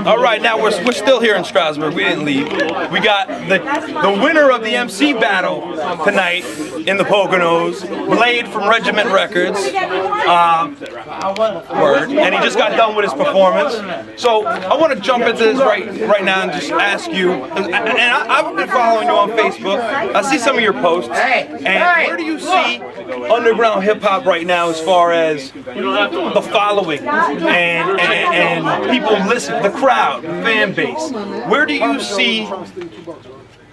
All right, now we're still here in Strasbourg. We didn't leave. We got the winner of the MC battle tonight in the Poconos, Blade from Regiment Records. And he just got done with his performance. So I want to jump into this right now and just ask you. And I've been following you on Facebook. I see some of your posts. And where do you see underground hip hop right now as far as the following and people listen, the crowd, the fan base? Where do you see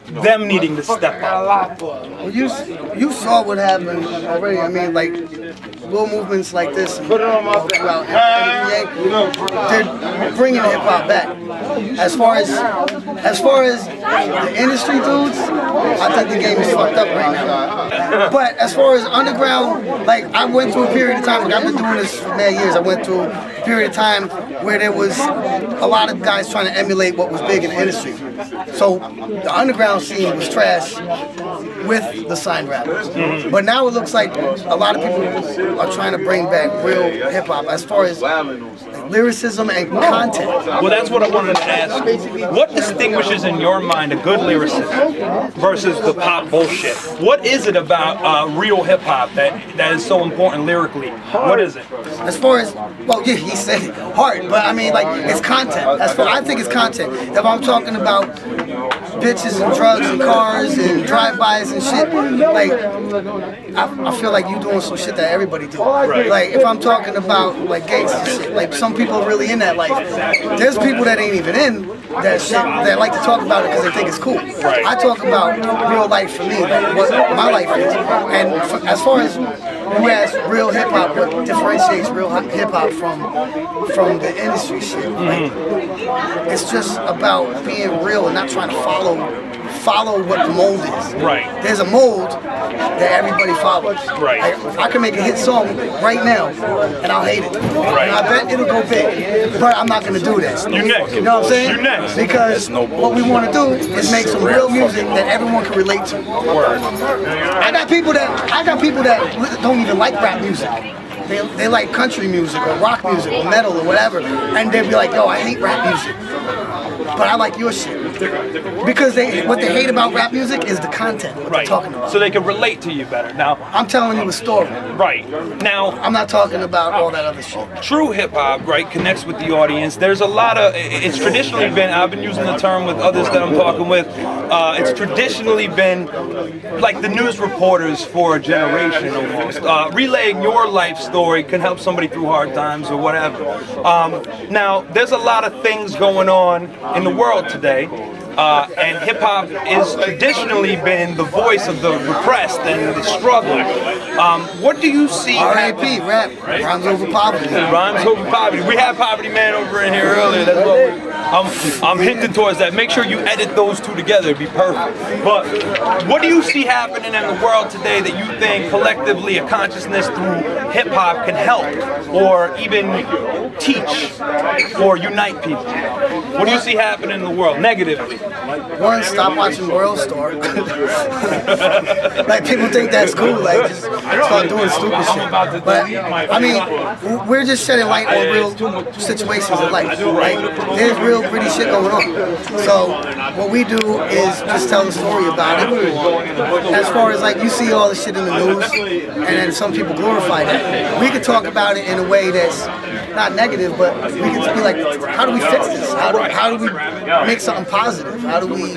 them needing to step up? Well, you saw what happened already. I mean, like little movements like this, throughout NBA, they're bringing hip hop back. As far as the industry dudes, I think the game is fucked up right now. But as far as underground, like I went through a period of time. Like I've been doing this for many years. I went through a period of time where there was a lot of guys trying to emulate what was big in the industry. So the underground scene was trash with the signed rappers. But now it looks like a lot of people are trying to bring back real hip hop as far as lyricism and content. Well, that's what I wanted to ask. What distinguishes in your mind a good lyricist versus the pop bullshit? What is it about real hip hop that is so important lyrically? What is it? As far as, well, yeah, he said it hard, but I mean, like, it's content. I think it's content. If I'm talking about bitches and drugs and cars and drive-bys and shit, like, I feel like you doing some shit that everybody do. Right. Like, if I'm talking about, like, gangs and shit, like, some people are really in that life. There's people that ain't even in that shit that like to talk about it because they think it's cool. Right. I talk about real life for me, like what my life is. And as far as you ask real hip hop, what differentiates real hip hop from the industry shit? Like, it's just about being real and not trying to follow what the mold is. Right. There's a mold that everybody follows. Right. I can make a hit song right now and I'll hate it. Right. And I bet it'll go big, but I'm not gonna do that. You next. You know what I'm saying? You next. Because what we want to do is make some real music that everyone can relate to. I got people that don't even like rap music. They like country music or rock music or metal or whatever, and they'll be like, yo, I hate rap music, but I like your shit. Because what they hate about rap music is the content, what they're talking about. So they can relate to you better. Now, I'm telling you a story. Right. Now, I'm not talking about all that other shit. True hip hop, right, connects with the audience. There's a lot of, it's traditionally been, I've been using the term with others that I'm talking with, it's traditionally been like the news reporters for a generation almost. Relaying your life story can help somebody through hard times or whatever. Now, there's a lot of things going on in the world today. And hip-hop is traditionally been the voice of the repressed and the struggling. What do you see? R.A.P. rap, rhymes over poverty. Rhymes over poverty. We had Poverty Man over in here earlier. That's what I'm hinting towards that. Make sure you edit those two together. It'd be perfect. But what do you see happening in the world today that you think collectively a consciousness through hip-hop can help or even teach or unite people? What do you see happening in the world negatively? One, stop watching World Star. Like, people think that's cool, like, just start doing stupid shit. But, I mean, we're just shedding light on real situations in life. Like, there's real gritty shit going on. So, what we do is just tell the story about it. As far as, like, you see all the shit in the news, and then some people glorify that. We could talk about it in a way that's not negative, but we can just be like, how do we fix this? How do we make something positive? How do we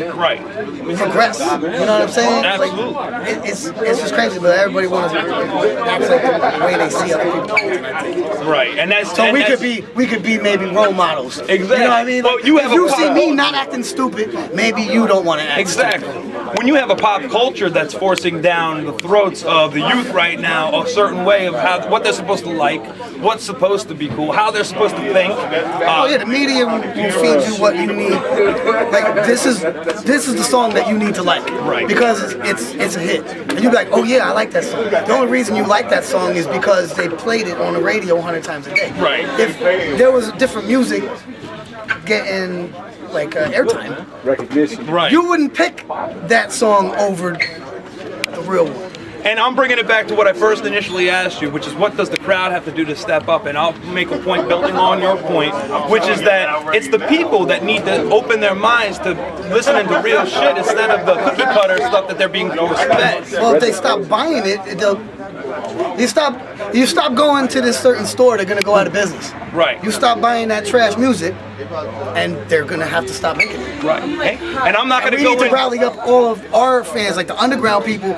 progress? You know what I'm saying? Absolutely. Like, it's just crazy, but everybody wants to act like the way they see other people. Right, and that's so and we could be maybe role models. Exactly. You know what I mean? Well, If you see me not acting stupid, maybe you don't want to act Exactly. stupid. When you have a pop culture that's forcing down the throats of the youth right now a certain way of what they're supposed to like, what's supposed to be cool, how they're supposed to think. Oh yeah, the media will feed you what you need. Like this is the song that you need to like, Right. Because it's a hit, and you be like, oh yeah, I like that song. The only reason you like that song is because they played it on the radio 100 times a day. Right. If there was different music getting like recognition, Recognition. Right. you wouldn't pick that song over the real one. And I'm bringing it back to what I first initially asked you, which is what does the crowd have to do to step up? And I'll make a point building on your point, which is that it's the people that need to open their minds to listening to real shit instead of the cookie cutter stuff that they're being forced fed. Well, if they stop buying it, they'll. You stop going to this certain store, they're gonna go out of business. Right. You stop buying that trash music, and they're gonna have to stop making it. Right. Hey, and I'm not gonna We go need to in. rally up all of our fans, like the underground people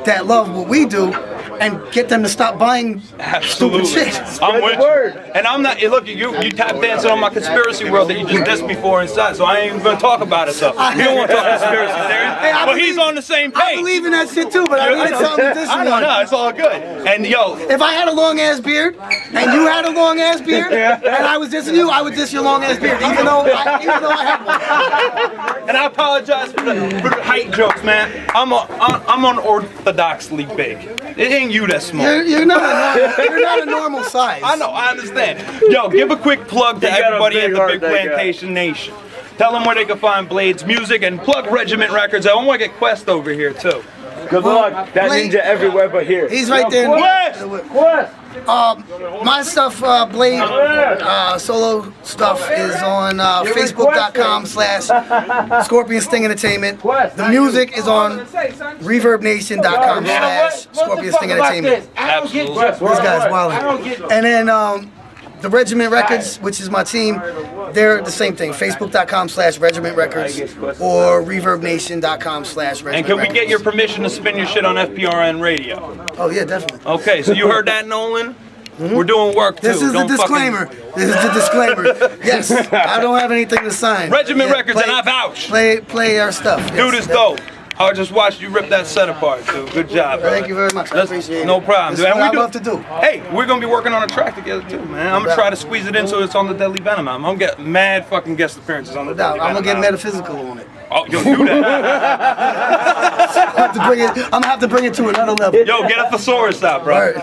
that love what we do, and get them to stop buying Absolutely. stupid shit. I'm with you. And I'm not, look, you tap dancing on my conspiracy world that you just dissed me for inside, so I ain't even gonna talk about it, so. You don't wanna talk conspiracy theory? Hey, I But believe- he's on the same page. I believe in that shit too, but I needed something to diss you I know, on. no, it's all good. And yo, If I had a long ass beard and you had a long ass beard and I was dissing you, I would diss your long ass beard, even though I have one. and I apologize for the height jokes, man. I'm unorthodoxly big. It ain't you that's small. You're not a normal size. I know, I understand. Yo, give a quick plug to everybody at the Big Plantation Nation. Tell them where they can find Blade's music and plug Regiment Records. I want to get Quest over here too. Good luck. That Blade- ninja everywhere but here. He's right there. Quest! My stuff, Blade, solo stuff is on Facebook.com/Scorpion Sting Entertainment. The music is on ReverbNation.com/Scorpion Sting Entertainment. Absolutely. This guy's wild. And then the Regiment Records, which is my team, they're the same thing. Facebook.com/Regiment Records or ReverbNation.com/Regiment And can we Records. get your permission to spin your shit on FPRN radio? Oh yeah, definitely. Okay, so you heard that, Nolan? We're doing work too. This is the Don't fucking- disclaimer. This is the disclaimer. Yes, I don't have anything to sign. Regiment Records, play- and I vouch. Play our stuff. Dude is dope. I just watched you rip that set apart, dude. Good job, bro. Thank you very much. I appreciate it. No problem. This is dude. what And I love to do. Hey, we're gonna be working on a track together too, man. I'm gonna try to squeeze it in so it's on the Deadly Venom album. I'm gonna get mad fucking guest appearances on the Deadly I'm Venom gonna get album. metaphysical on it. Oh, yo, do that. I'm gonna have to bring it to another level. Yo, get a thesaurus out, bro. All right.